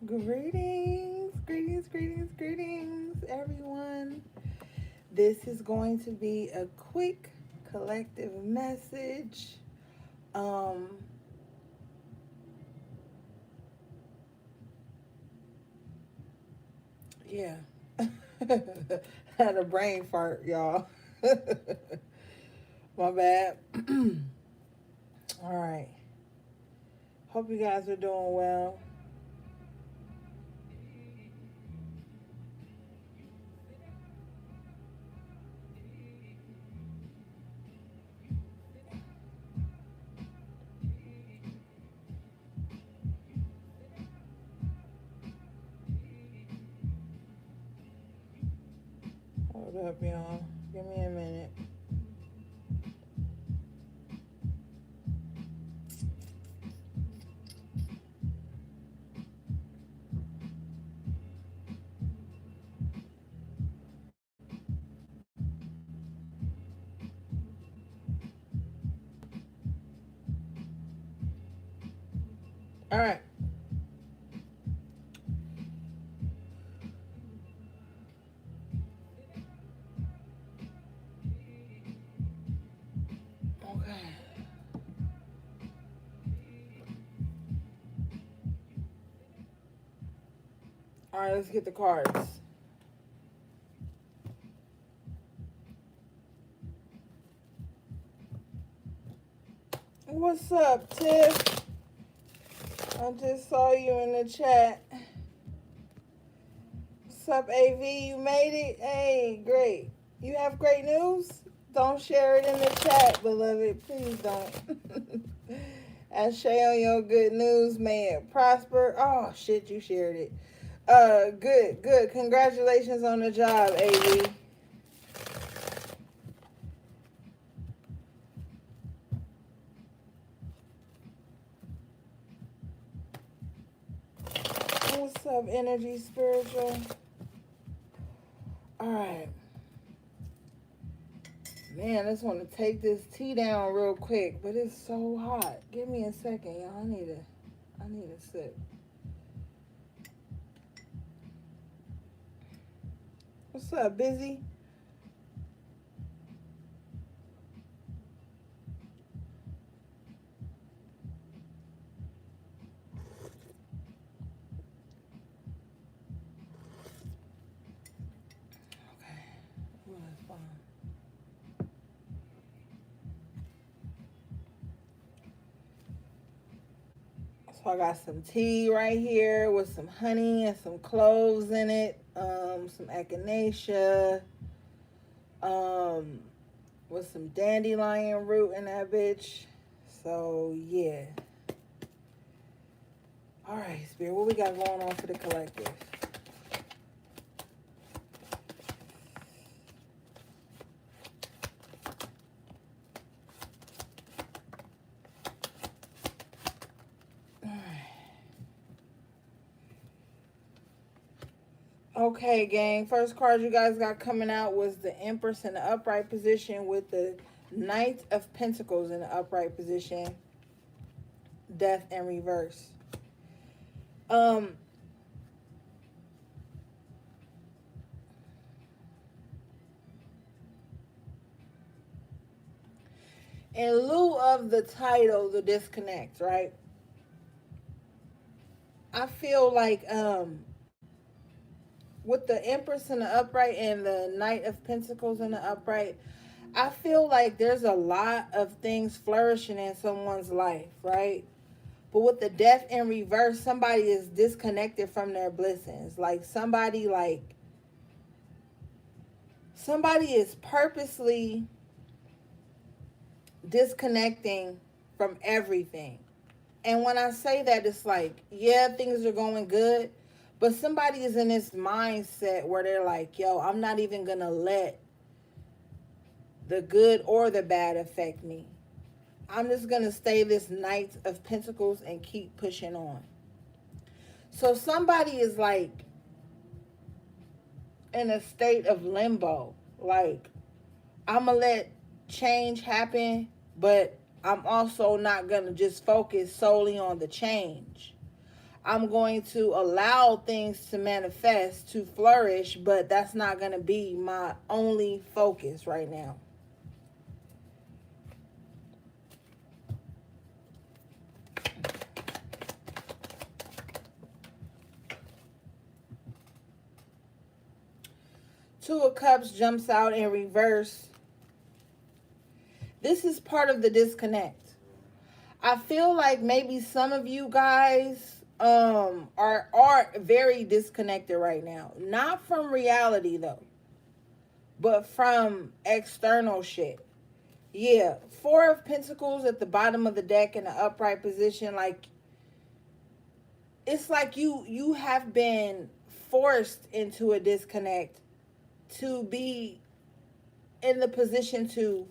Greetings, greetings, greetings, greetings, everyone. This is going to be a quick collective message. Um, yeah. Had a brain fart, y'all. My bad. All right. Hope you guys are doing well. Hold up, y'all. Give me a minute. All right. Okay. All right, let's get the cards. What's up, Tiff? I just saw you in the chat. What's up, AV? You made it? Hey, great. You have great news? Don't share it in the chat, beloved. Please don't. And share on your good news, may it prosper. Oh, shit, you shared it. Good, good. Congratulations on the job, AV. What's up, energy spiritual? All right. Man, I just want to take this tea down real quick, but it's so hot. Give me a second, y'all. I need a sip. What's up, busy? Okay. Well, that's fine. So I got some tea right here with some honey and some cloves in it. Some echinacea. Um, with some dandelion root in that bitch. So yeah. All right, Spirit. What we got going on for the collective? Okay, gang. First card you guys got coming out was the Empress in the upright position with the Knight of Pentacles in the upright position. Death in reverse. Um, in lieu of the title, The Disconnect, right? I feel like with the Empress in the upright and the Knight of Pentacles in the upright, I feel like there's a lot of things flourishing in someone's life, right? But with the death in reverse, somebody is disconnected from their blessings. Somebody is purposely disconnecting from everything. And when I say that, it's like, yeah, things are going good, but somebody is in this mindset where they're like, yo, I'm not even going to let the good or the bad affect me. I'm just going to stay this Knight of Pentacles and keep pushing on. So somebody is like in a state of limbo. Like, I'm going to let change happen, but I'm also not going to just focus solely on the change. I'm going to allow things to manifest, to flourish, but that's not going to be my only focus right now. Two of Cups jumps out in reverse. This is part of the disconnect. I feel like maybe some of you guys are very disconnected right now. Not from reality though, but from external shit. Yeah, Four of Pentacles at the bottom of the deck in an upright position. Like, it's like you have been forced into a disconnect to be in the position to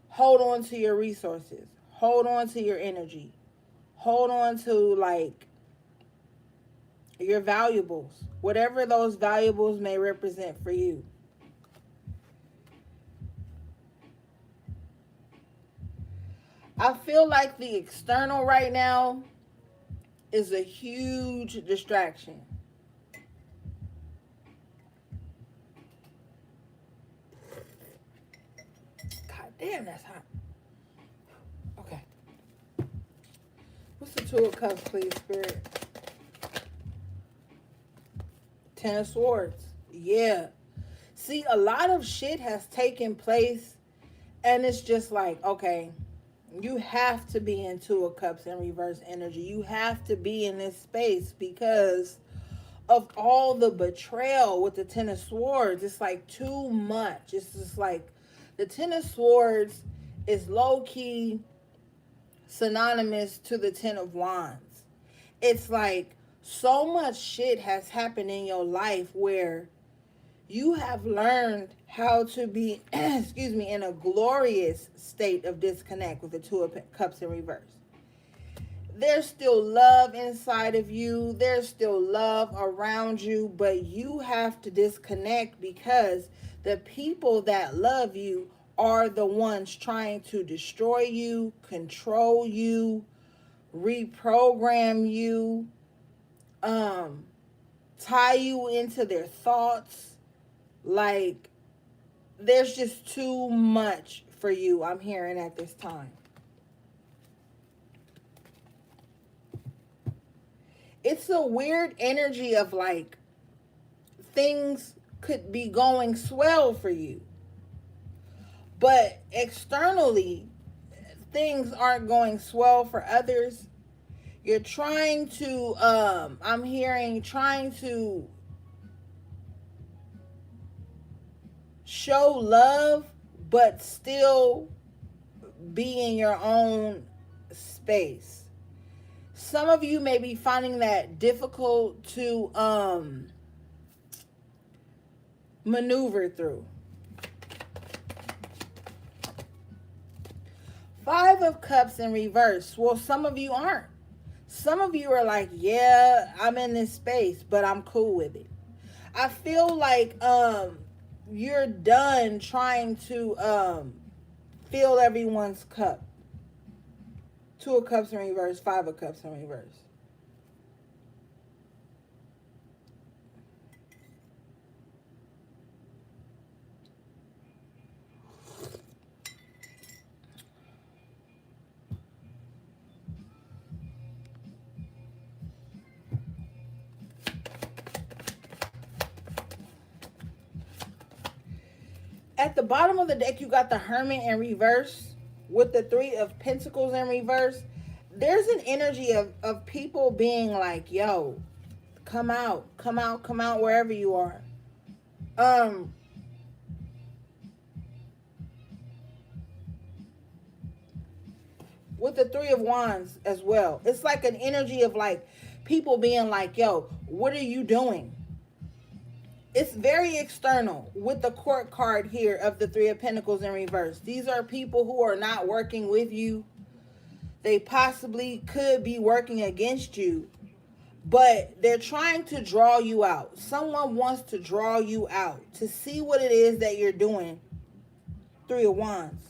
hold on to your resources, hold on to your energy, hold on to like your valuables, whatever those valuables may represent for you. I feel like the external right now is a huge distraction. God damn, that's hot. Okay. What's the Two of Cups, please, Spirit? Ten of Swords. Yeah. See, a lot of shit has taken place, and it's just like, okay, you have to be in Two of Cups in reverse energy. You have to be in this space because of all the betrayal with the Ten of Swords. It's like too much. It's just like the Ten of Swords is low-key synonymous to the Ten of Wands. It's like so much shit has happened in your life where you have learned how to be, excuse me, in a glorious state of disconnect with the Two of Cups in reverse. There's still love inside of you. There's still love around you, but you have to disconnect because the people that love you are the ones trying to destroy you, control you, reprogram you, tie you into their thoughts. Like, there's just too much for you, I'm hearing at this time. It's a weird energy of like things could be going swell for you, but externally things aren't going swell for others. You're trying to I'm hearing trying to show love but still be in your own space. Some of you may be finding that difficult to maneuver through. Five of Cups in reverse. Well, some of you aren't. Some of you are like, yeah, I'm in this space, but I'm cool with it. I feel like you're done trying to fill everyone's cup. Two of Cups in reverse, Five of Cups in reverse. At the bottom of the deck, you got the Hermit in reverse with the Three of Pentacles in reverse. There's an energy of people being like, yo, come out, come out, come out wherever you are. With the Three of Wands as well. It's like an energy of like people being like, yo, what are you doing? It's very external with the Court card here of the Three of Pentacles in reverse. These are people who are not working with you. They possibly could be working against you, but they're trying to draw you out. Someone wants to draw you out to see what it is that you're doing. Three of Wands.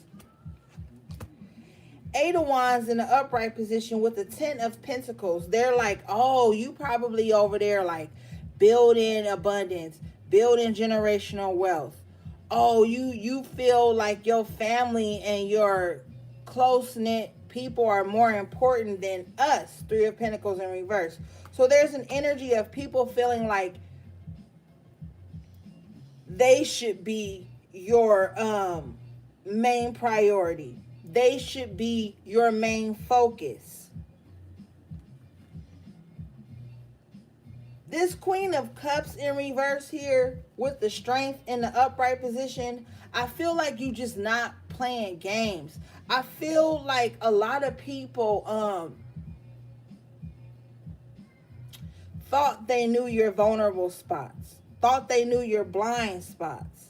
Eight of Wands in the upright position with the Ten of Pentacles. They're like, oh, you probably over there like building abundance, building generational wealth. Oh, you feel like your family and your close-knit people are more important than us. Three of Pentacles in reverse. So there's an energy of people feeling like they should be your main priority. They should be your main focus. This Queen of Cups in reverse here with the Strength in the upright position, I feel like you just not playing games. I feel like a lot of people thought they knew your vulnerable spots, thought they knew your blind spots.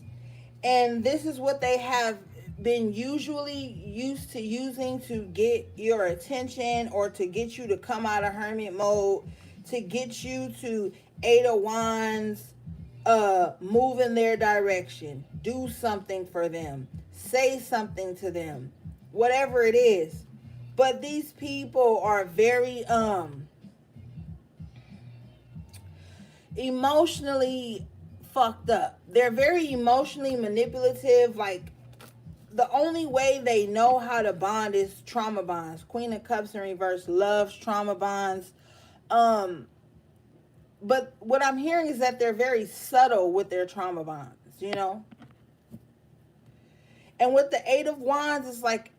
And this is what they have been usually used to using to get your attention or to get you to come out of hermit mode, to get you to Eight of Wands, move in their direction, do something for them, say something to them, whatever it is. But these people are very emotionally fucked up. They're very emotionally manipulative. Like, the only way they know how to bond is trauma bonds. Queen of Cups in reverse loves trauma bonds. But what I'm hearing is that they're very subtle with their trauma bonds, you know? And with the Eight of Wands, it's like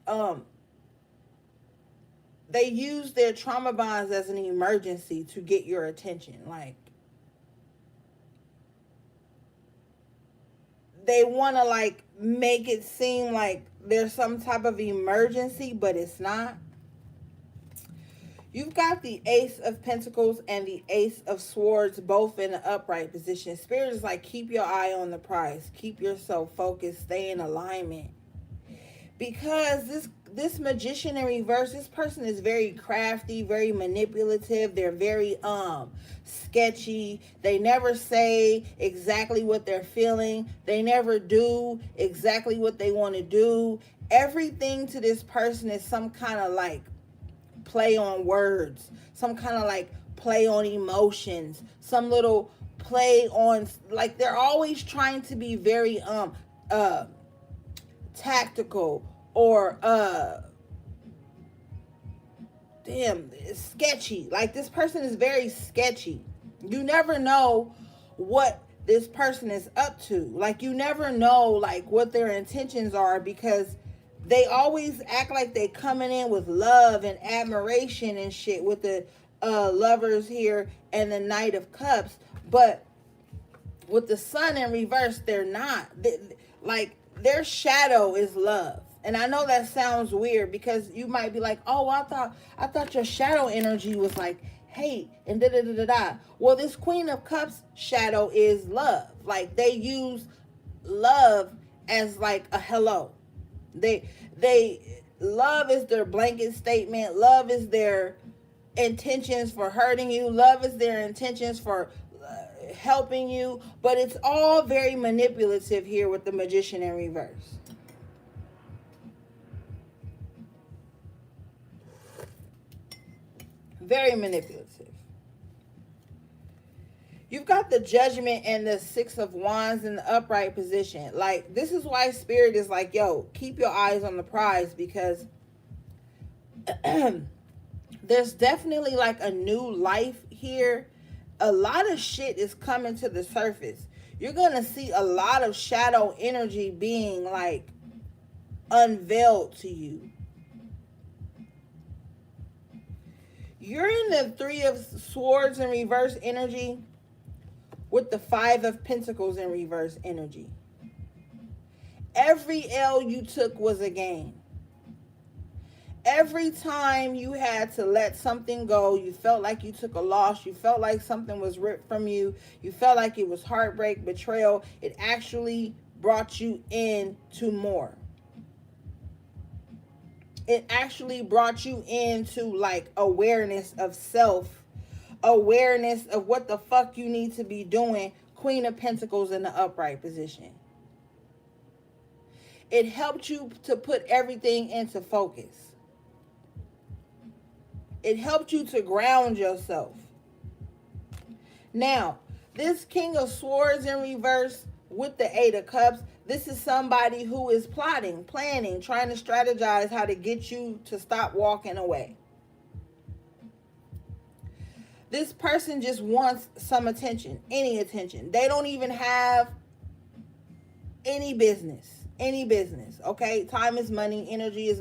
they use their trauma bonds as an emergency to get your attention. Like, they want to like make it seem like there's some type of emergency, but it's not. You've got the Ace of Pentacles and the Ace of Swords both in the upright position. Spirit is like, keep your eye on the prize. Keep yourself focused. Stay in alignment. Because this Magician in reverse, this person is very crafty, very manipulative. They're very sketchy. They never say exactly what they're feeling. They never do exactly what they want to do. Everything to this person is some kind of like play on words, some kind of like play on emotions, some little play on, like, they're always trying to be very tactical or sketchy. Like, this person is very sketchy. You never know what this person is up to. Like, you never know like what their intentions are, because they always act like they coming in with love and admiration and shit with the Lovers here and the Knight of Cups. But with the Sun in reverse, they're not. Like, their shadow is love. And I know that sounds weird, because you might be like, oh, I thought your shadow energy was like hate and da da da da da. Well, this Queen of Cups shadow is love. Like, they use love as like a hello. They love is their blanket statement. Love is their intentions for hurting you. Love is their intentions for helping you. But it's all very manipulative here with the Magician in reverse. Very manipulative. You've got the Judgment and the Six of Wands in the upright position. Like, this is why Spirit is like, yo, keep your eyes on the prize, because there's definitely like a new life here. A lot of shit is coming to the surface. You're going to see a lot of shadow energy being like unveiled to you. You're in the Three of Swords in reverse energy with the Five of Pentacles in reverse energy. Every L you took was a gain. Every time you had to let something go, you felt like you took a loss, you felt like something was ripped from you, you felt like it was heartbreak, betrayal, it actually brought you into more. It actually brought you into like awareness of self, awareness of what the fuck you need to be doing. Queen of Pentacles in the upright position. It helped you to put everything into focus. It helped you to ground yourself. Now, this King of Swords in reverse with the Eight of Cups, this is somebody who is plotting, planning, trying to strategize how to get you to stop walking away. This person just wants some attention, any attention. They don't even have any business. Any business, okay? Time is money, energy is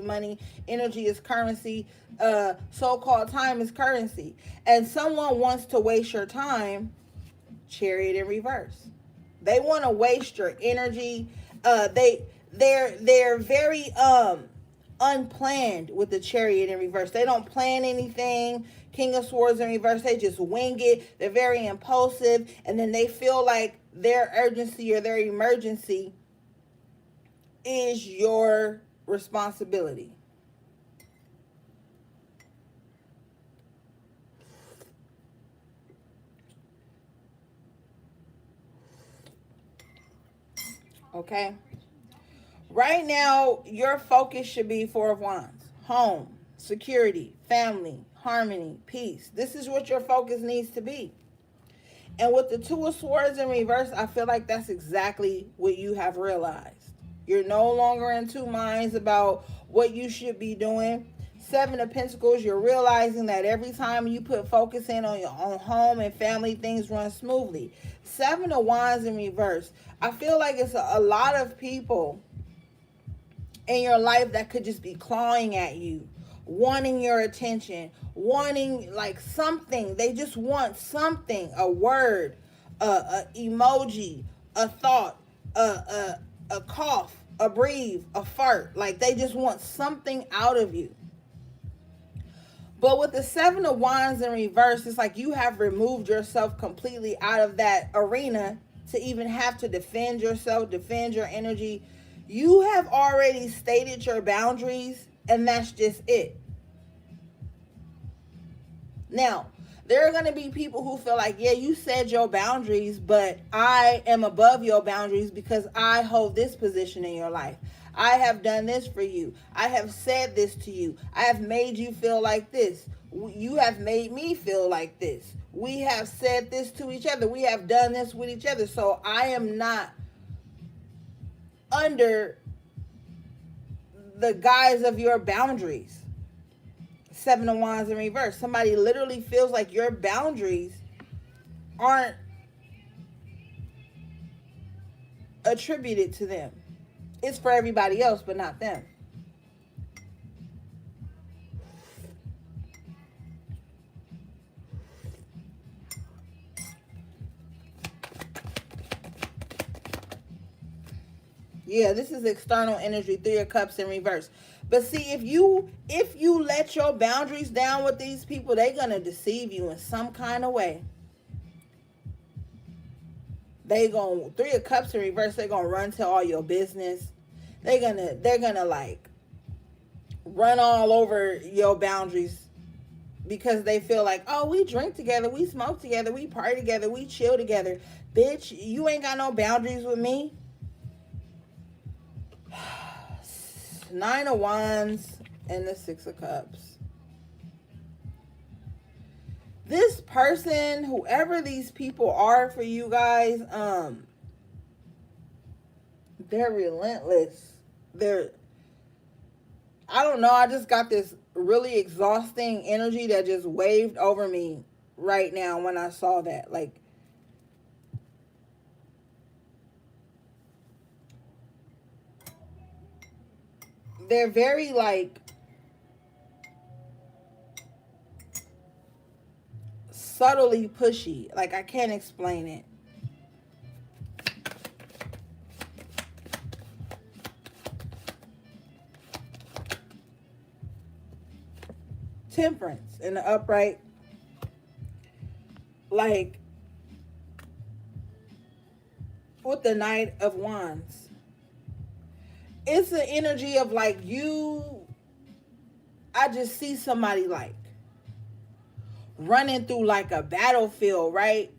currency. So-called time is currency. And someone wants to waste your time, Chariot in reverse. They want to waste your energy. They're very unplanned with the Chariot in reverse. They don't plan anything. King of Swords in reverse, they just wing it. They're very impulsive, and then they feel like their urgency or their emergency is your responsibility. Okay? Right now, your focus should be Four of Wands. Home, security, family, harmony, peace. This is what your focus needs to be. And with the Two of Swords in reverse, I feel like that's exactly what you have realized. You're no longer in two minds about what you should be doing. Seven of Pentacles, you're realizing that every time you put focus in on your own home and family, things run smoothly. Seven of Wands in reverse. I feel like it's a lot of people in your life that could just be clawing at you, wanting your attention, wanting like something. They just want something, a word, a emoji, a thought, a cough, a breathe, a fart. Like they just want something out of you. But with the Seven of Wands in reverse, it's like you have removed yourself completely out of that arena to even have to defend yourself, defend your energy. You have already stated your boundaries, and that's just it. Now, there are going to be people who feel like, yeah, you said your boundaries, but I am above your boundaries because I hold this position in your life. I have done this for you. I have said this to you. I have made you feel like this. You have made me feel like this. We have said this to each other. We have done this with each other. So I am not under the guise of your boundaries. Seven of Wands in reverse. Somebody literally feels like your boundaries aren't attributed to them. It's for everybody else, but not them. Yeah, this is external energy, Three of Cups in reverse. But see, if you let your boundaries down with these people, they're gonna deceive you in some kind of way. Three of Cups in reverse, they're gonna run to all your business. They're gonna like run all over your boundaries because they feel like, oh, we drink together, we smoke together, we party together, we chill together. Bitch, you ain't got no boundaries with me. Nine of Wands and the Six of Cups. This person, whoever these people are for you guys, they're relentless. I don't know, I just got this really exhausting energy that just waved over me right now when I saw that. Like, they're very like subtly pushy. Like, I can't explain it. Temperance in the upright. Like, with the Knight of Wands. It's an energy of like I just see somebody like running through like a battlefield, right?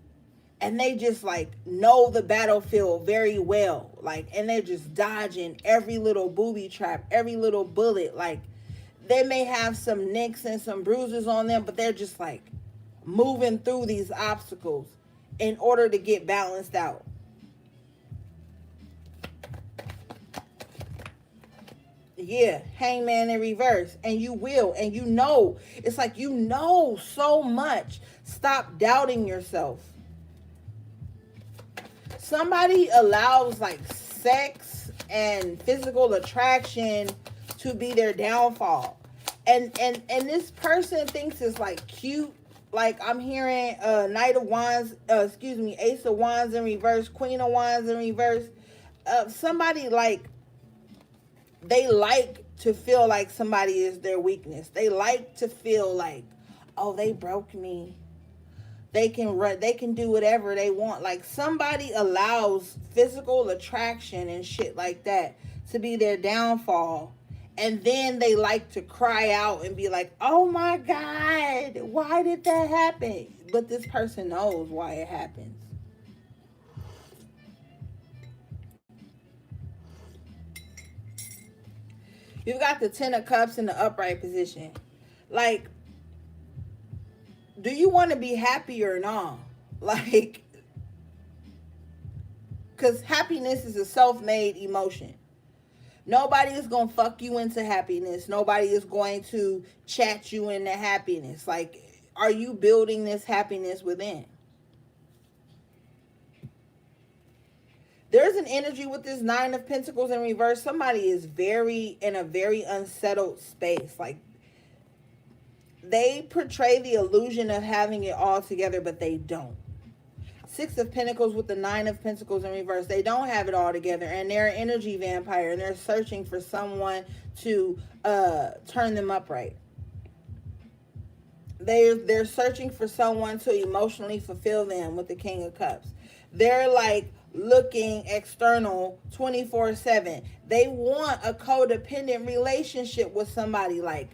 And they just like know the battlefield very well. Like, and they're just dodging every little booby trap, every little bullet. Like, they may have some nicks and some bruises on them, but they're just like moving through these obstacles in order to get balanced out. Yeah, hangman in reverse. And you will. And you know. It's like you know so much. Stop doubting yourself. Somebody allows like sex and physical attraction to be their downfall. And this person thinks it's like cute. Like I'm hearing Knight of Wands, Ace of Wands in reverse, Queen of Wands in reverse. Somebody like they like to feel like somebody is their weakness. They like to feel like, oh, they broke me. They can run, they can do whatever they want. Like somebody allows physical attraction and shit like that to be their downfall. And then they like to cry out and be like, oh my God, why did that happen? But this person knows why it happens. You've got the Ten of Cups in the upright position. Like, do you want to be happy or not? Like, because happiness is a self-made emotion. Nobody is going to fuck you into happiness. Nobody is going to chat you into happiness. Like, are you building this happiness within? There's an energy with this Nine of Pentacles in reverse. Somebody is in a very unsettled space. Like, they portray the illusion of having it all together, but they don't. Six of Pentacles with the Nine of Pentacles in reverse. They don't have it all together, and they're an energy vampire, and they're searching for someone to turn them upright. They're searching for someone to emotionally fulfill them with the King of Cups. They're like looking external 24/7. They want a codependent relationship with somebody. Like,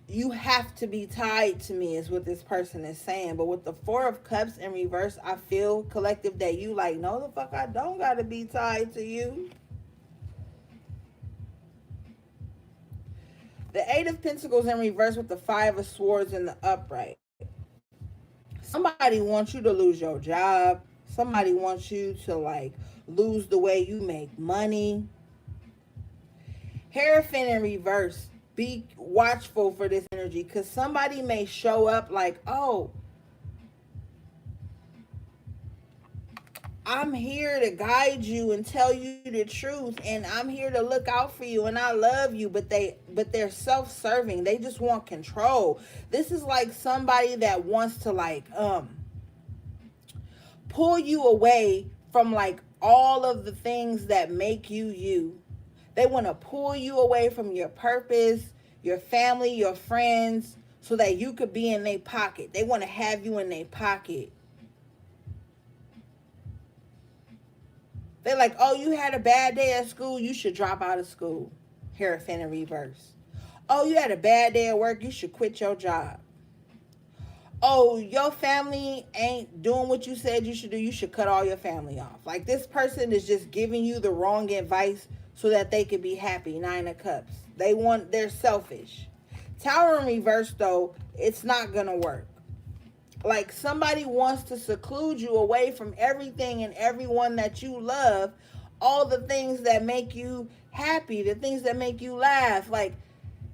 you have to be tied to me is what this person is saying. But with the Four of Cups in reverse, I feel, collective, that you like, no the fuck I don't gotta be tied to you. The Eight of Pentacles in reverse with the Five of Swords in the upright. Somebody wants you to lose your job. Somebody wants you to like lose the way you make money. Hierophant in reverse. Be watchful for this energy, because somebody may show up like, oh, I'm here to guide you and tell you the truth, and I'm here to look out for you, and I love you, but they're self-serving. They just want control. This is like somebody that wants to like pull you away from like all of the things that make you you. They want to pull you away from your purpose, your family, your friends, so that you could be in their pocket. They want to have you in their pocket. They're like, oh, you had a bad day at school, you should drop out of school. Hierophant in reverse. Oh, you had a bad day at work, you should quit your job. Oh, your family ain't doing what you said you should do, you should cut all your family off. Like, this person is just giving you the wrong advice so that they could be happy. Nine of Cups. They're selfish. Tower in reverse, though, it's not gonna work. Like, somebody wants to seclude you away from everything and everyone that you love, all the things that make you happy, the things that make you laugh. Like,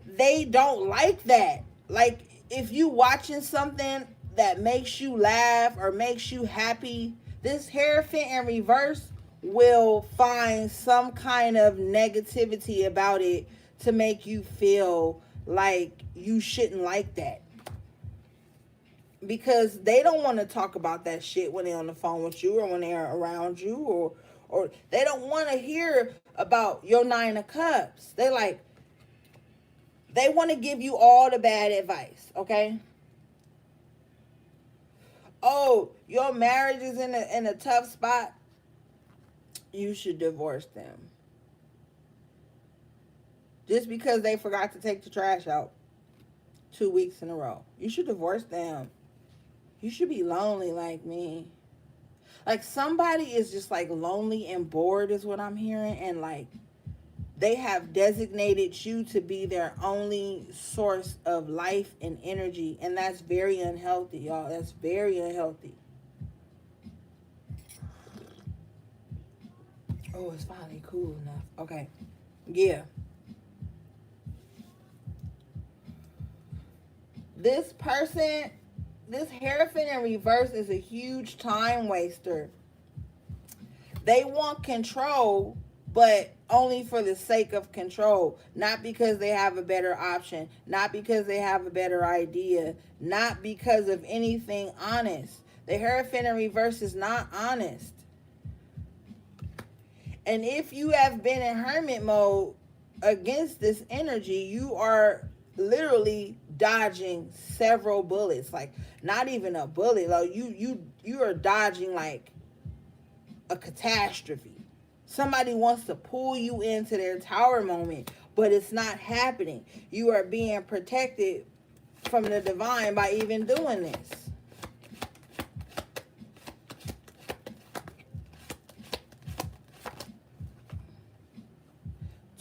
they don't like that. Like, if you watching something that makes you laugh or makes you happy, this Hierophant in reverse will find some kind of negativity about it to make you feel like you shouldn't like that. Because they don't want to talk about that shit when they're on the phone with you or when they're around you, or they don't want to hear about your Nine of Cups. They want to give you all the bad advice, okay? Oh, your marriage is in a tough spot. You should divorce them. Just because they forgot to take the trash out 2 weeks in a row. You should divorce them. You should be lonely like me. Like, somebody is just like lonely and bored is what I'm hearing, and like They have designated you to be their only source of life and energy. And that's very unhealthy, y'all. That's very unhealthy. Oh, it's finally cool enough. Okay. Yeah. This person, this Hierophant in reverse is a huge time waster. They want control, but only for the sake of control, not because they have a better option, not because they have a better idea, not because of anything honest. The Hierophant in reverse is not honest. And if you have been in hermit mode against this energy, you are literally dodging several bullets. Like not even a bullet. Like you are dodging like a catastrophe. Somebody wants to pull you into their tower moment, but it's not happening. You are being protected from the divine by even doing this.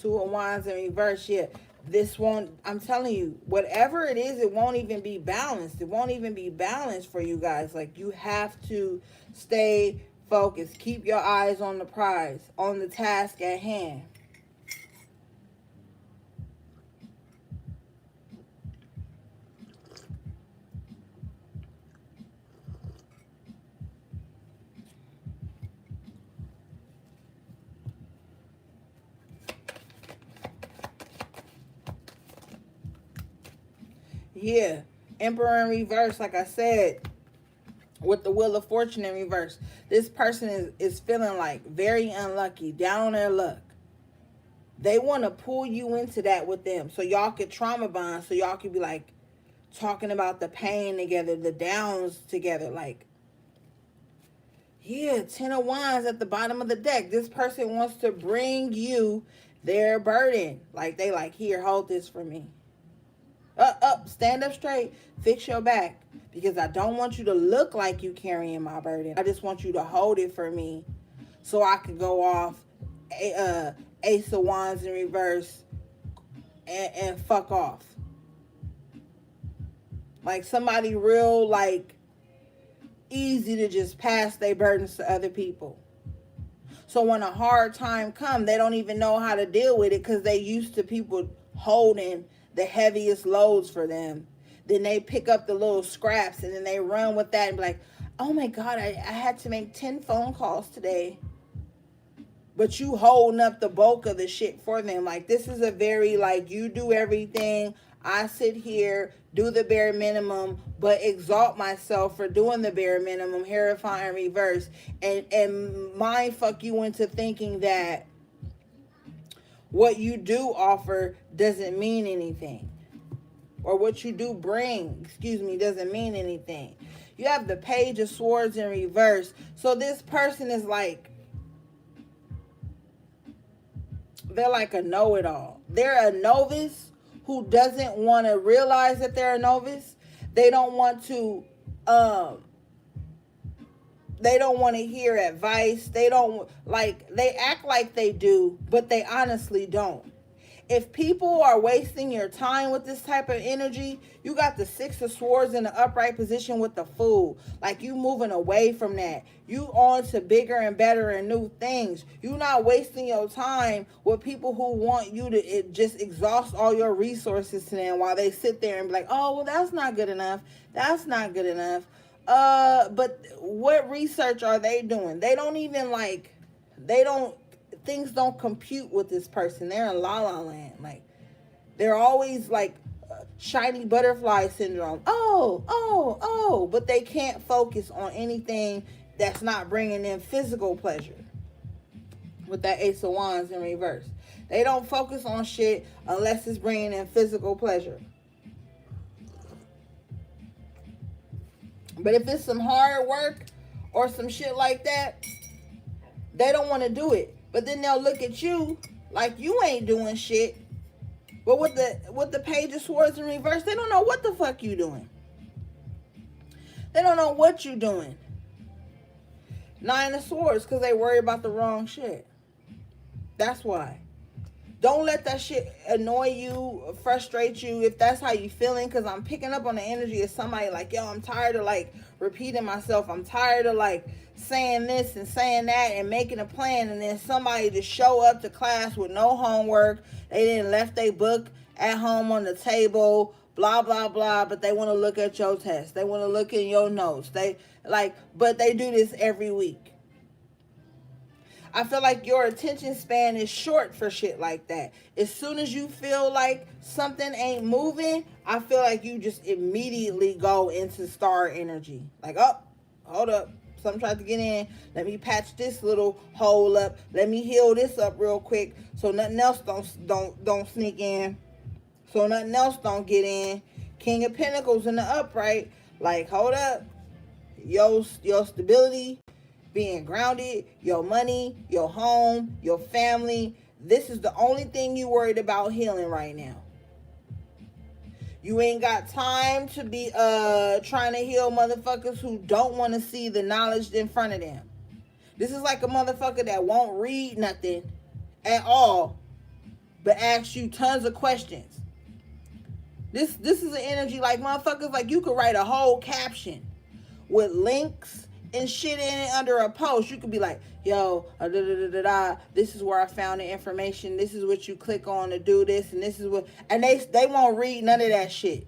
Two of Wands in reverse, yeah. This won't, I'm telling you, whatever it is, it won't even be balanced. It won't even be balanced for you guys. Like, you have to stay focused. Keep your eyes on the prize, on the task at hand. Yeah. Emperor in reverse, like I said, with the Wheel of Fortune in reverse. This person is feeling like very unlucky, down on their luck. They want to pull you into that with them so y'all could trauma bond, so y'all could be like talking about the pain together, the downs together. Like, yeah, 10 of Wands at the bottom of the deck. This person wants to bring you their burden. Like, they like, here, hold this for me. Up, stand up straight, fix your back, because I don't want you to look like you carrying my burden. I just want you to hold it for me so I could go off Ace of Wands in reverse and fuck off. Like somebody real, like, easy to just pass their burdens to other people. So when a hard time come, they don't even know how to deal with it because they used to people holding the heaviest loads for them. Then they pick up the little scraps and then they run with that and be like, oh my God, I had to make 10 phone calls today. But you holding up the bulk of the shit for them. Like, this is a very, like, you do everything. I sit here, do the bare minimum, but exalt myself for doing the bare minimum, Hierophant reverse, and mind fuck you into thinking that what you do offer doesn't mean anything. Or what you do bring, doesn't mean anything. You have the Page of Swords in reverse. So this person is like, they're like a know-it-all. They're a novice who doesn't want to realize that they're a novice. They don't want to hear advice. They act like they do, but they honestly don't. If people are wasting your time with this type of energy, you got the Six of Swords in the upright position with the Fool. Like, you moving away from that. You on to bigger and better and new things. You not wasting your time with people who want you to just exhaust all your resources to them while they sit there and be like, oh, well, that's not good enough. That's not good enough. But what research are they doing? They don't even things don't compute with this person. They're in la la land. Like, they're always like shiny butterfly syndrome. Oh, but they can't focus on anything that's not bringing them physical pleasure. With that Ace of Wands in reverse, they don't focus on shit unless it's bringing them physical pleasure. But if it's some hard work or some shit like that, they don't want to do it. But then they'll look at you like you ain't doing shit. But with the Page of Swords in reverse, they don't know what the fuck you doing. They don't know what you doing. Nine of Swords, because they worry about the wrong shit. That's why. Don't let that shit annoy you, frustrate you, if that's how you feeling. Because I'm picking up on the energy of somebody like, yo, I'm tired of like repeating myself. I'm tired of like saying this and saying that and making a plan, and then somebody to show up to class with no homework. They didn't left their book at home on the table, blah blah blah, but they want to look at your test. They want to look in your notes. They like, but they do this every week. I feel like your attention span is short for shit like that. As soon as you feel like something ain't moving, I feel like you just immediately go into star energy. Like, oh, hold up. Something tried to get in. Let me patch this little hole up. Let me heal this up real quick so nothing else don't sneak in. So nothing else don't get in. King of Pentacles in the upright. Like, hold up. Your stability, being grounded, your money, your home, your family. This is the only thing you worried about healing right now. You ain't got time to be trying to heal motherfuckers who don't want to see the knowledge in front of them. This is like a motherfucker that won't read nothing at all, but asks you tons of questions. This is an energy like motherfuckers, like you could write a whole caption with links and shit in it under a post. You could be like, yo, this is where I found the information. This is what you click on to do this, and this is what, and they won't read none of that shit.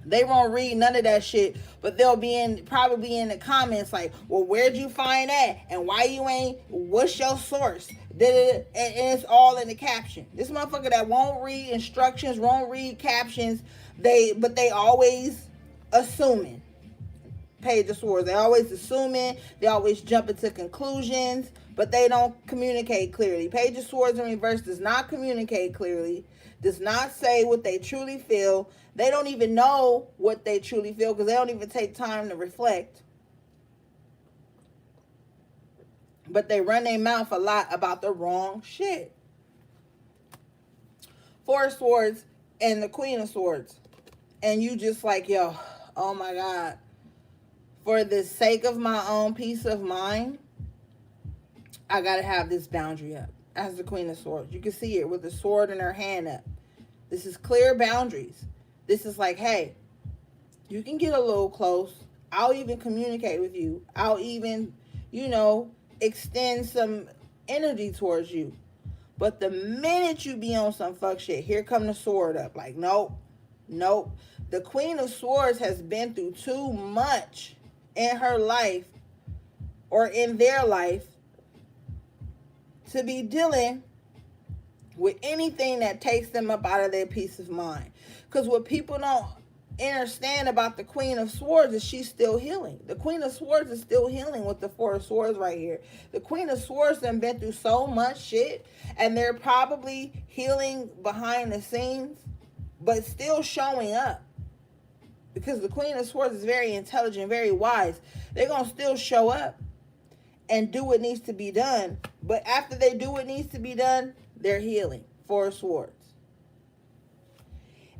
They won't read none of that shit, but they'll probably in the comments like, well, where'd you find that? And why you ain't, what's your source? And it's all in the caption. This motherfucker that won't read instructions, won't read captions, but they always assuming. Page of Swords. They always assuming. They always jump into conclusions, but they don't communicate clearly. Page of Swords in reverse does not communicate clearly, does not say what they truly feel. They don't even know what they truly feel because they don't even take time to reflect. But they run their mouth a lot about the wrong shit. Four of Swords and the Queen of Swords. And you just like, yo, oh my God. For the sake of my own peace of mind, I gotta have this boundary up. As the Queen of Swords, you can see it with the sword in her hand up. This is clear boundaries. This is like, hey, you can get a little close. I'll even communicate with you. I'll even, extend some energy towards you. But the minute you be on some fuck shit, here come the sword up. Like, nope. The Queen of Swords has been through too much in her life or in their life to be dealing with anything that takes them up out of their peace of mind. Because what people don't understand about the Queen of Swords is she's still healing. The Queen of Swords is still healing with the Four of Swords right here. The Queen of Swords have been through so much shit, and they're probably healing behind the scenes, but still showing up. Because the Queen of Swords is very intelligent, very wise. They're going to still show up and do what needs to be done. But after they do what needs to be done, they're healing. Four of Swords.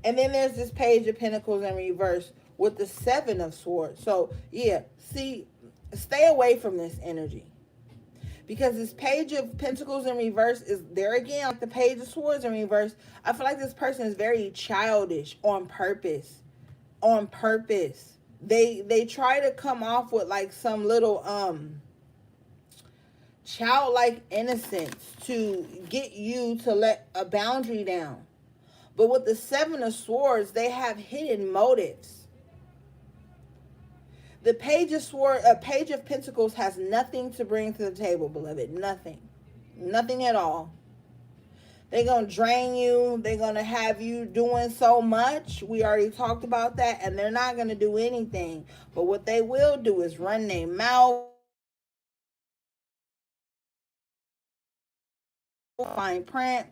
And then there's this Page of Pentacles in reverse with the Seven of Swords. So, yeah, see, stay away from this energy. Because this Page of Pentacles in reverse is there again, like the Page of Swords in reverse. I feel like this person is very childish on purpose. On purpose. They try to come off with like some little childlike innocence to get you to let a boundary down. But with the Seven of Swords, they have hidden motives. The Page of Pentacles has nothing to bring to the table, beloved. Nothing. Nothing at all. They're going to drain you. They're going to have you doing so much. We already talked about that. And they're not going to do anything. But what they will do is run their mouth, fine print,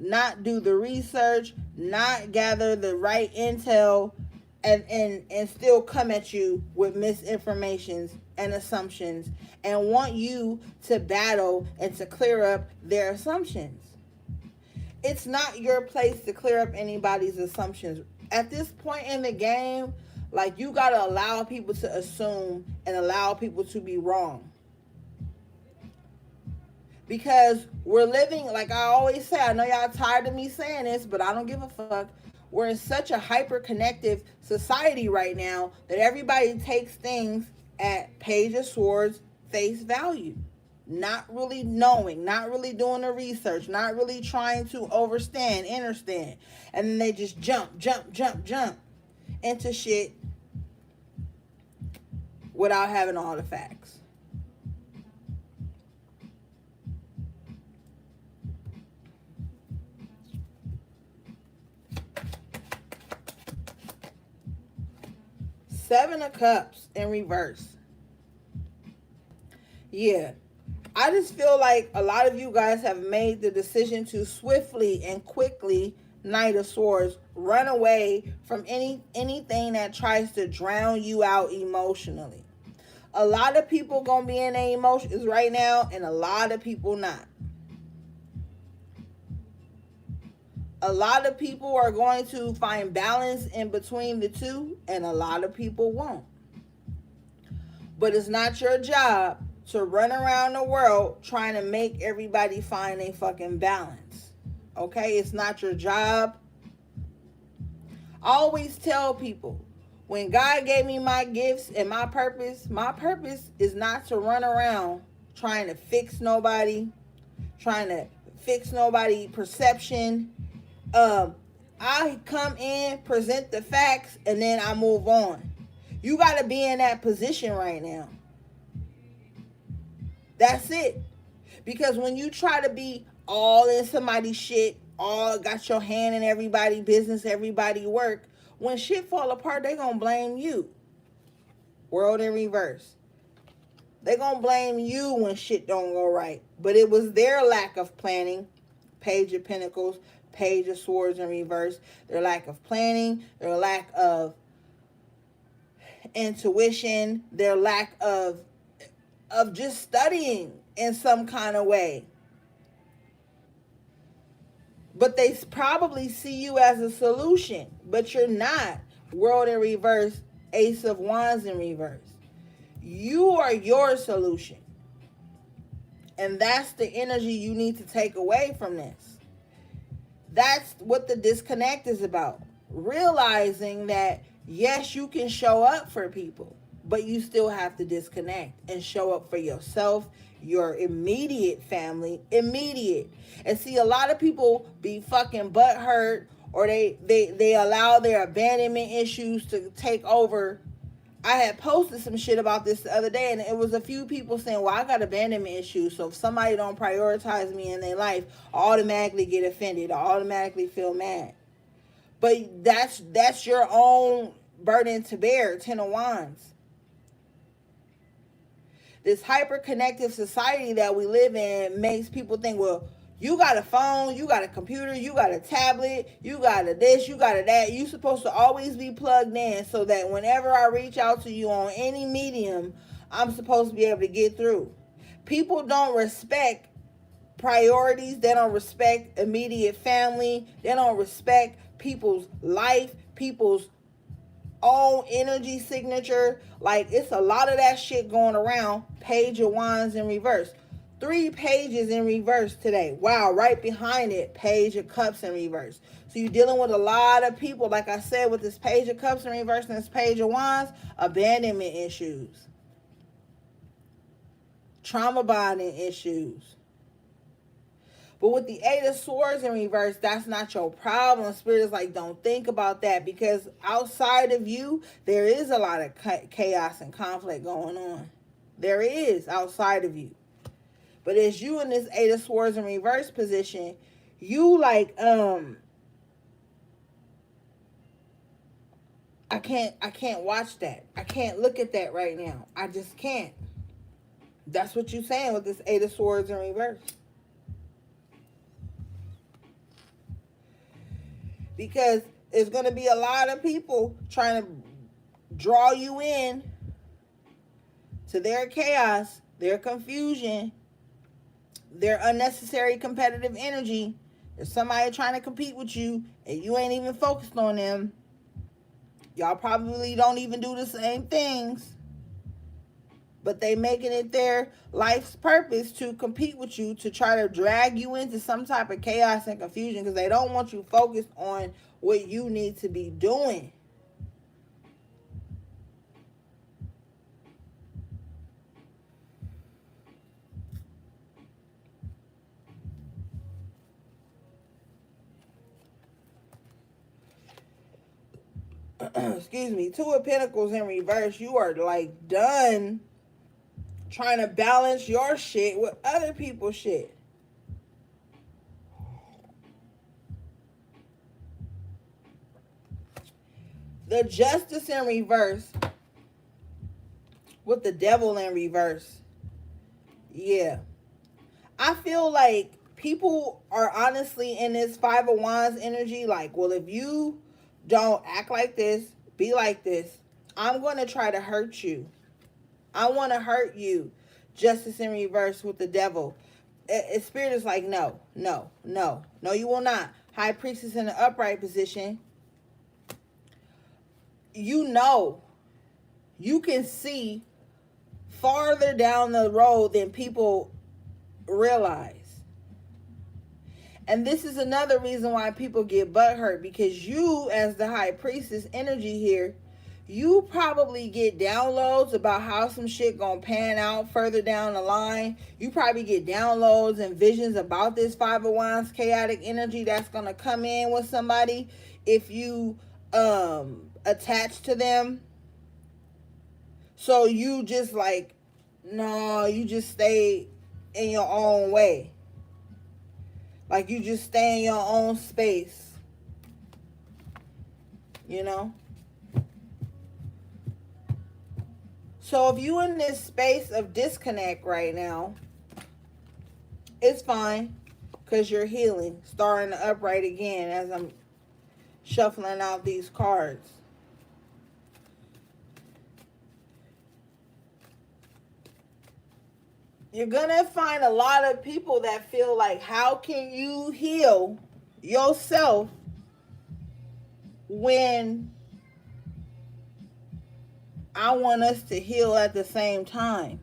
not do the research, not gather the right intel, and still come at you with misinformations and assumptions and want you to battle and to clear up their assumptions. It's not your place to clear up anybody's assumptions. At this point in the game, like, you got to allow people to assume and allow people to be wrong. Because we're living, like I always say, I know y'all tired of me saying this, but I don't give a fuck. We're in such a hyper connective society right now that everybody takes things at Page of Swords face value. Not really knowing, not really doing the research, not really trying to understand. And then they just jump into shit without having all the facts. Seven of Cups in reverse. Yeah. I just feel like a lot of you guys have made the decision to swiftly and quickly, Knight of Swords, run away from anything that tries to drown you out emotionally. A lot of people gonna be in their emotions right now, and a lot of people not. A lot of people are going to find balance in between the two, and a lot of people won't. But it's not your job to run around the world trying to make everybody find a fucking balance. Okay? It's not your job. I always tell people, when God gave me my gifts and my purpose is not to run around trying to fix nobody, trying to fix nobody perception. I come in, present the facts, and then I move on. You got to be in that position right now. That's it. Because when you try to be all in somebody's shit, all got your hand in everybody business, everybody work, when shit fall apart, they gonna blame you. World in reverse. They gonna blame you when shit don't go right. But it was their lack of planning. Page of Pentacles, Page of Swords in reverse. Their lack of planning, their lack of intuition, their lack of just studying in some kind of way. But they probably see you as a solution, but you're not. World in reverse, Ace of Wands in reverse. You are your solution. And that's the energy you need to take away from this. That's what the disconnect is about. Realizing that, yes, you can show up for people, but you still have to disconnect and show up for yourself, your immediate family, immediate. And see, a lot of people be fucking butthurt, or they allow their abandonment issues to take over. I had posted some shit about this the other day, and it was a few people saying, well, I got abandonment issues, so if somebody don't prioritize me in their life, I automatically get offended, I automatically feel mad. But that's your own burden to bear. 10 of Wands. This hyper-connected society that we live in makes people think, well, you got a phone, you got a computer, you got a tablet, you got a this, you got a that. You're supposed to always be plugged in so that whenever I reach out to you on any medium, I'm supposed to be able to get through. People don't respect priorities. They don't respect immediate family. They don't respect people's life, people's own energy signature. Like, it's a lot of that shit going around. Page of Wands in reverse. 3 pages in reverse today. Wow, right behind it, Page of Cups in reverse. So you're dealing with a lot of people, like I said, with this Page of Cups in reverse and this Page of Wands, abandonment issues, trauma bonding issues. But with the 8 of Swords in reverse, that's not your problem. Spirit is like, don't think about that, because outside of you, there is a lot of chaos and conflict going on. There is outside of you. But as you in this 8 of Swords in reverse position, you like, I can't watch that. I can't look at that right now. I just can't. That's what you're saying with this 8 of Swords in reverse. Because it's going to be a lot of people trying to draw you in to their chaos, their confusion, their unnecessary competitive energy. There's somebody trying to compete with you and you ain't even focused on them. Y'all probably don't even do the same things. but they making it their life's purpose to compete with you, to try to drag you into some type of chaos and confusion, because they don't want you focused on what you need to be doing. Excuse me. Two of Pentacles in reverse. You are like done trying to balance your shit with other people's shit. The Justice in reverse with the Devil in reverse. Yeah. I feel like people are honestly in this Five of Wands energy like, well, if you don't act like this, be like this, I'm going to try to hurt you. I want to hurt you. Justice in reverse with the Devil. Spirit is like, no, no, no. No, you will not. High Priestess in the upright position. You know, you can see farther down the road than people realize. And this is another reason why people get butthurt, because you, as the High Priestess energy here, you probably get downloads about how some shit gonna pan out further down the line. You probably get downloads and visions about this Five of Wands chaotic energy that's gonna come in with somebody if you attach to them. So you just like, no, you just stay in your own way. Like you just stay in your own space. You know? So if you in this space of disconnect right now, it's fine. Because you're healing. Star in the upright again as I'm shuffling out these cards. You're going to find a lot of people that feel like, how can you heal yourself when I want us to heal at the same time?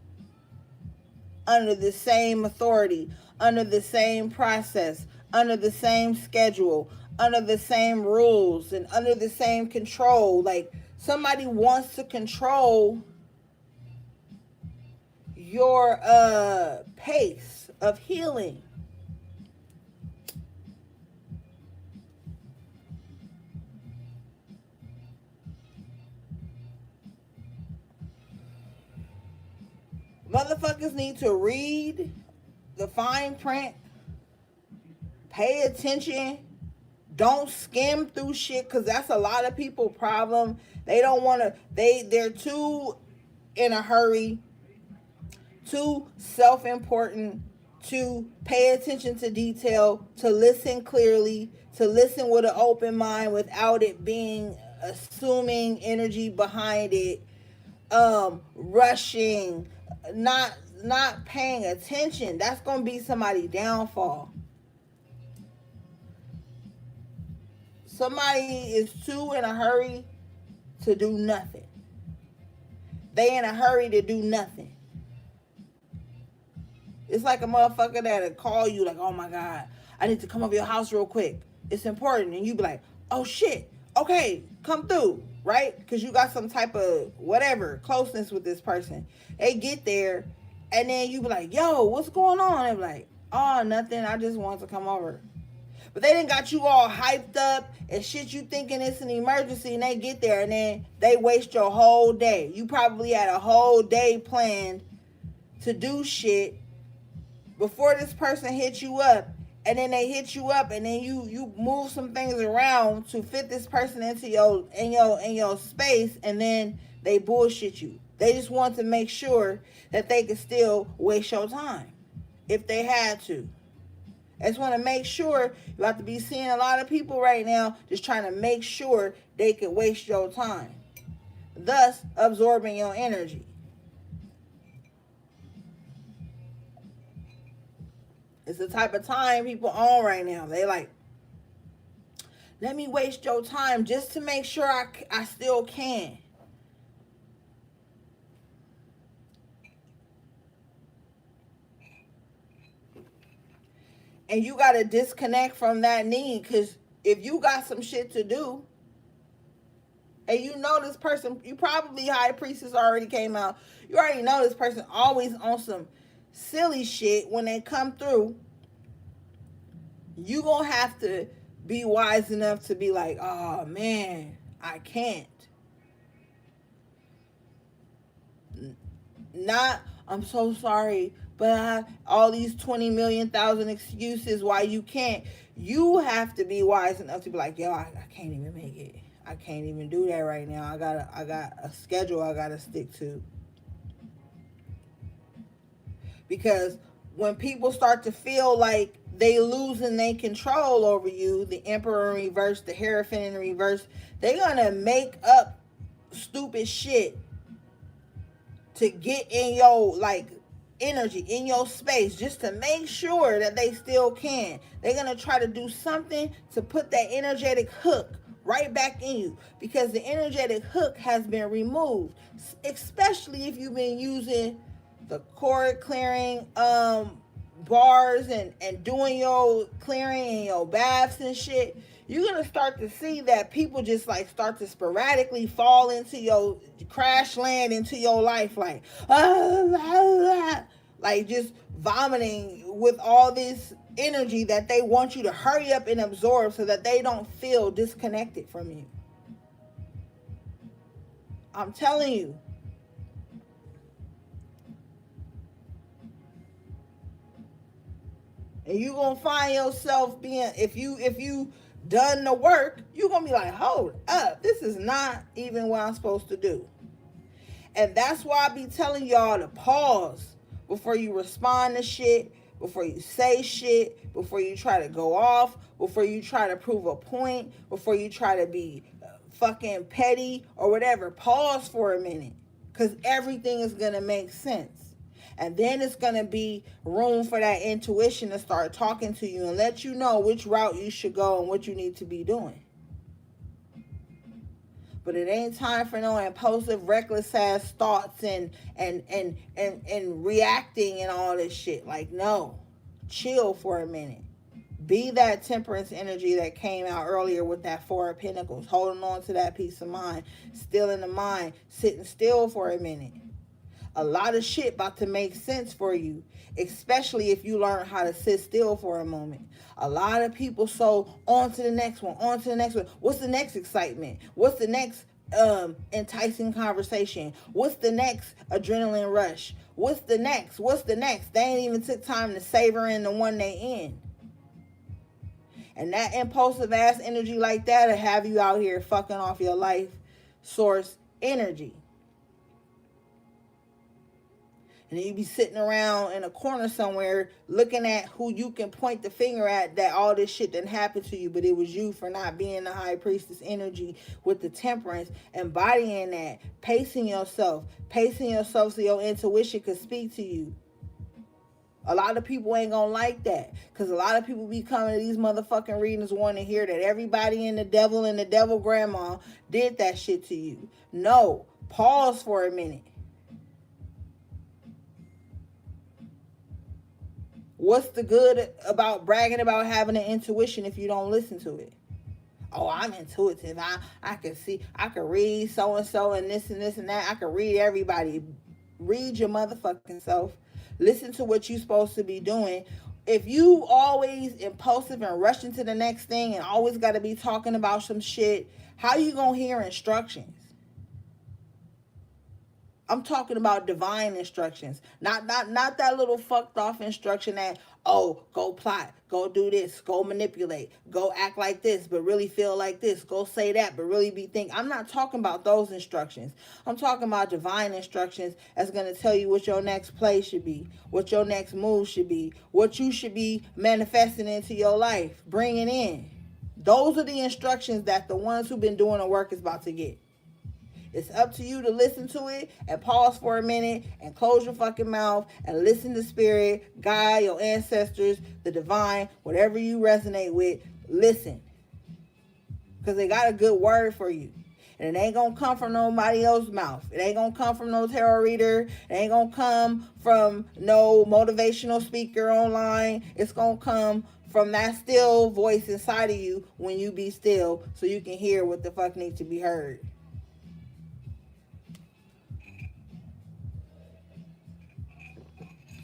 Under the same authority, under the same process, under the same schedule, under the same rules, and under the same control. Like somebody wants to control your pace of healing. Motherfuckers need to read the fine print, pay attention, don't skim through shit, because that's a lot of people problem. They don't want to, they're too in a hurry, too self-important to pay attention to detail, to listen clearly, to listen with an open mind without it being assuming energy behind it, rushing, not paying attention. That's gonna be somebody's downfall. Somebody is too in a hurry to do nothing. They in a hurry to do nothing. It's like a motherfucker that'll call you like, oh my God, I need to come over your house real quick. It's important. And you be like, oh shit, okay, come through, right? Because you got some type of whatever, closeness with this person. They get there, and then you be like, yo, what's going on? They be like, oh, nothing, I just want to come over. But they done got you all hyped up and shit, you thinking it's an emergency, and they get there and then they waste your whole day. You probably had a whole day planned to do shit before this person hit you up, and then they hit you up, and then you move some things around to fit this person into your space, and then they bullshit you. They just want to make sure that they can still waste your time if they had to. I just want to make sure. You have to be seeing a lot of people right now just trying to make sure they can waste your time, thus absorbing your energy. It's the type of time people on right now. They like, let me waste your time just to make sure I still can. And you got to disconnect from that need, because if you got some shit to do and you know this person, you probably high priestess already came out. You already know this person always on some silly shit when they come through. You gonna have to be wise enough to be like, oh man, I can't. Not, I'm so sorry, but all these 20 million thousand excuses why you can't. You have to be wise enough to be like, yo, I can't even make it. I can't even do that right now. I got a schedule I gotta stick to. Because when people start to feel like they losing their control over you, the emperor in reverse, the hierophant in reverse, they're gonna make up stupid shit to get in your like energy, in your space, just to make sure that they still can. They're gonna try to do something to put that energetic hook right back in you, because the energetic hook has been removed, especially if you've been using the cord clearing bars and doing your clearing and your baths and shit. You're gonna start to see that people just like start to sporadically fall into your crash land into your life, like like just vomiting with all this energy that they want you to hurry up and absorb so that they don't feel disconnected from you. I'm telling you. And you gonna find yourself being, if you done the work, you gonna be like, hold up, this is not even what I'm supposed to do. And that's why I be telling y'all to pause before you respond to shit, before you say shit, before you try to go off, before you try to prove a point, before you try to be fucking petty or whatever. Pause for a minute, because everything is gonna make sense. And then it's going to be room for that intuition to start talking to you and let you know which route you should go and what you need to be doing. But it ain't time for no impulsive, reckless ass thoughts and reacting and all this shit. Like, no. Chill for a minute. Be that temperance energy that came out earlier with that Four of Pentacles. Holding on to that peace of mind. Still in the mind. Sitting still for a minute. A lot of shit about to make sense for you, especially if you learn how to sit still for a moment. A lot of people so on to the next one, on to the next one. What's the next excitement? What's the next enticing conversation? What's the next adrenaline rush? What's the next? What's the next? They ain't even took time to savor in the one they in. And that impulsive ass energy like that will have you out here fucking off your life source energy. And then you be sitting around in a corner somewhere looking at who you can point the finger at that all this shit didn't happen to you, but it was you for not being the high priestess energy with the temperance, embodying that, pacing yourself so your intuition could speak to you. A lot of people ain't gonna like that, because a lot of people be coming to these motherfucking readings wanting to hear that everybody and the devil grandma did that shit to you. No, pause for a minute. What's the good about bragging about having an intuition if you don't listen to it? Oh, I'm intuitive. I can see, I can read so-and-so and this and that. I can read everybody. Read your motherfucking self. Listen to what you're supposed to be doing. If you always impulsive and rushing to the next thing and always got to be talking about some shit, how you gonna hear instructions? I'm talking about divine instructions, not that little fucked off instruction that, oh, go plot, go do this, go manipulate, go act like this, but really feel like this, go say that, but really be thinking. I'm not talking about those instructions. I'm talking about divine instructions that's going to tell you what your next play should be, what your next move should be, what you should be manifesting into your life, bringing in. Those are the instructions that the ones who've been doing the work is about to get. It's up to you to listen to it and pause for a minute and close your fucking mouth and listen to spirit, God, your ancestors, the divine, whatever you resonate with. Listen, because they got a good word for you. And it ain't going to come from nobody else's mouth. It ain't going to come from no tarot reader. It ain't going to come from no motivational speaker online. It's going to come from that still voice inside of you when you be still so you can hear what the fuck needs to be heard.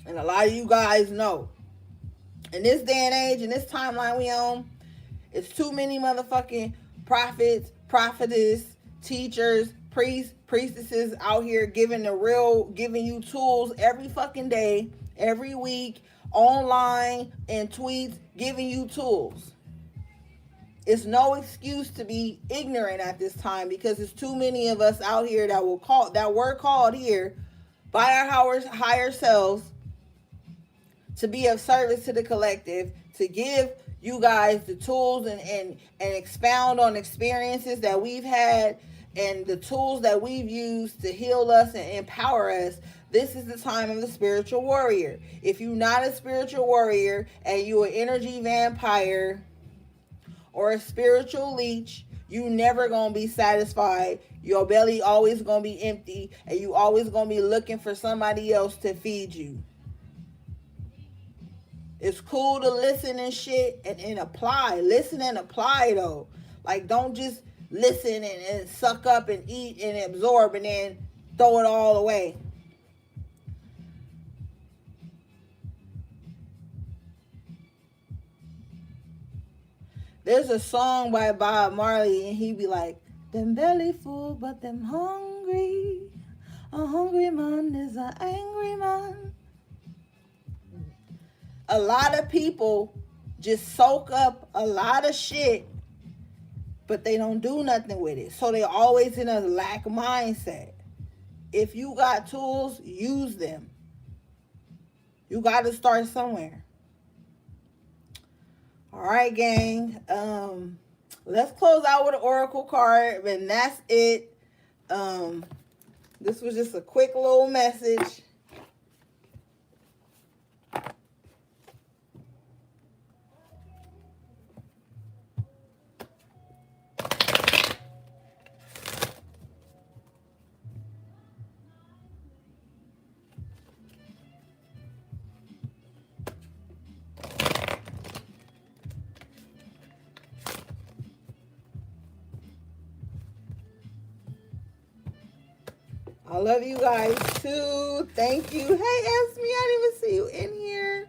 And a lot of you guys know, in this day and age, in this timeline we on, it's too many motherfucking prophets, prophetess, teachers, priests, priestesses out here giving you tools every fucking day, every week, online and tweets, giving you tools. It's no excuse to be ignorant at this time because there's too many of us out here that were called here by our higher selves to be of service to the collective, to give you guys the tools and expound on experiences that we've had and the tools that we've used to heal us and empower us. This is the time of the spiritual warrior. If you're not a spiritual warrior and you're an energy vampire or a spiritual leech, you never gonna be satisfied. Your belly always gonna be empty and you always gonna be looking for somebody else to feed you. It's cool to listen and shit and apply. Listen and apply though. Like, don't just listen and suck up and eat and absorb and then throw it all away. There's a song by Bob Marley and he be like, them belly full but them hungry. A hungry man is an angry man. A lot of people just soak up a lot of shit, but they don't do nothing with it. So they're always in a lack mindset. If you got tools, use them. You got to start somewhere. All right, gang. Let's close out with an oracle card, and that's it. This was just a quick little message. I love you guys too. Thank you. Hey, Esme, I didn't even see you in here.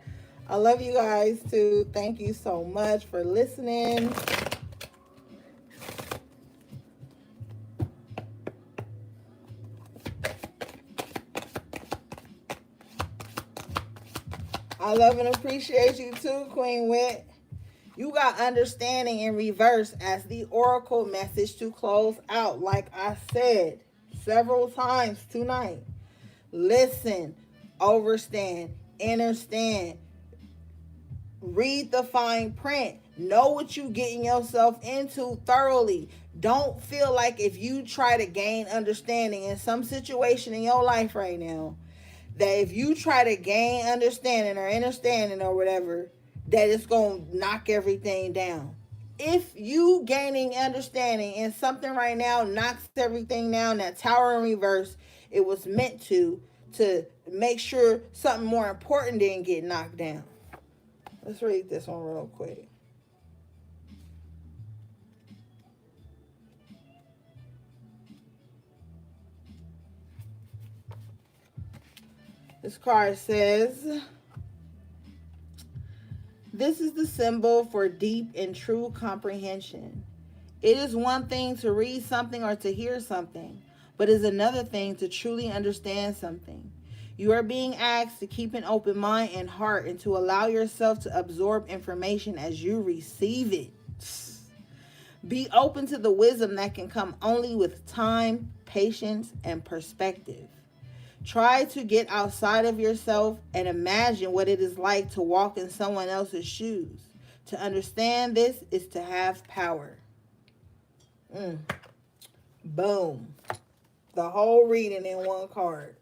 I love you guys too. Thank you so much for listening. I love and appreciate you too, Queen Wit. You got understanding in reverse as the oracle message to close out. Like I said several times tonight. Listen, overstand, understand, read the fine print, know what you getting yourself into thoroughly. Don't feel like if you try to gain understanding in some situation in your life right now, that if you try to gain understanding or whatever, that it's going to knock everything down. If you gaining understanding in something right now knocks everything down, that tower in reverse, it was meant to make sure something more important didn't get knocked down. Let's read this one real quick. This card says, this is the symbol for deep and true comprehension. It is one thing to read something or to hear something, but is another thing to truly understand something. You are being asked to keep an open mind and heart and to allow yourself to absorb information as you receive it. Be open to the wisdom that can come only with time, patience, and perspective. Try to get outside of yourself and imagine what it is like to walk in someone else's shoes. To understand this is to have power. Boom. The whole reading in one card.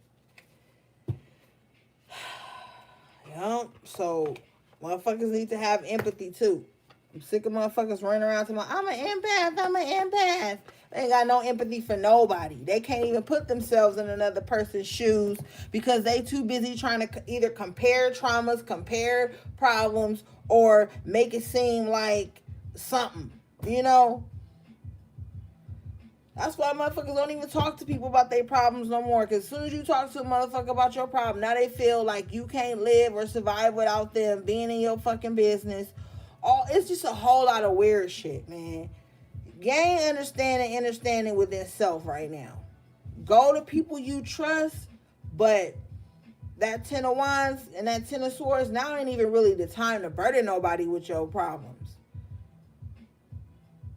Yup. So, motherfuckers need to have empathy too. I'm sick of motherfuckers running around to my, I'm an empath, I'm an empath. They ain't got no empathy for nobody. They can't even put themselves in another person's shoes because they too busy trying to either compare traumas, compare problems, or make it seem like something, you know? That's why motherfuckers don't even talk to people about their problems no more. Because as soon as you talk to a motherfucker about your problem, now they feel like you can't live or survive without them being in your fucking business. It's just a whole lot of weird shit, man. Gain understanding within self right now. Go to people you trust, but that 10 of wands and that 10 of swords, now ain't even really the time to burden nobody with your problems.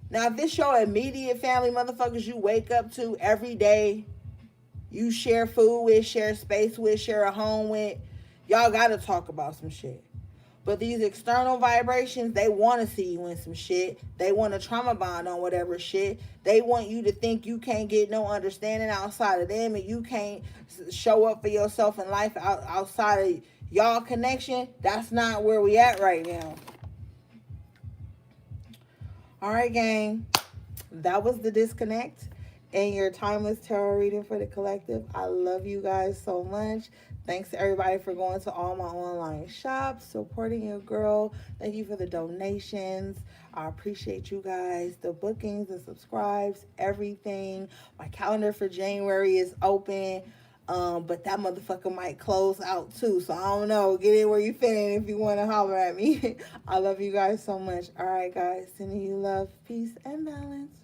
Now, if this your immediate family motherfuckers you wake up to every day, you share food with, share space with, share a home with, y'all got to talk about some shit. But these external vibrations, they want to see you in some shit. They want to trauma bond on whatever shit. They want you to think you can't get no understanding outside of them and you can't show up for yourself in life outside of y'all connection. That's not where we at right now. All right, gang. That was the disconnect and your timeless tarot reading for the collective. I love you guys so much. Thanks to everybody for going to all my online shops, supporting your girl. Thank you for the donations. I appreciate you guys. The bookings, the subscribes, everything. My calendar for January is open. But that motherfucker might close out too. So I don't know. Get in where you fit in if you want to holler at me. I love you guys so much. All right, guys. Sending you love, peace, and balance.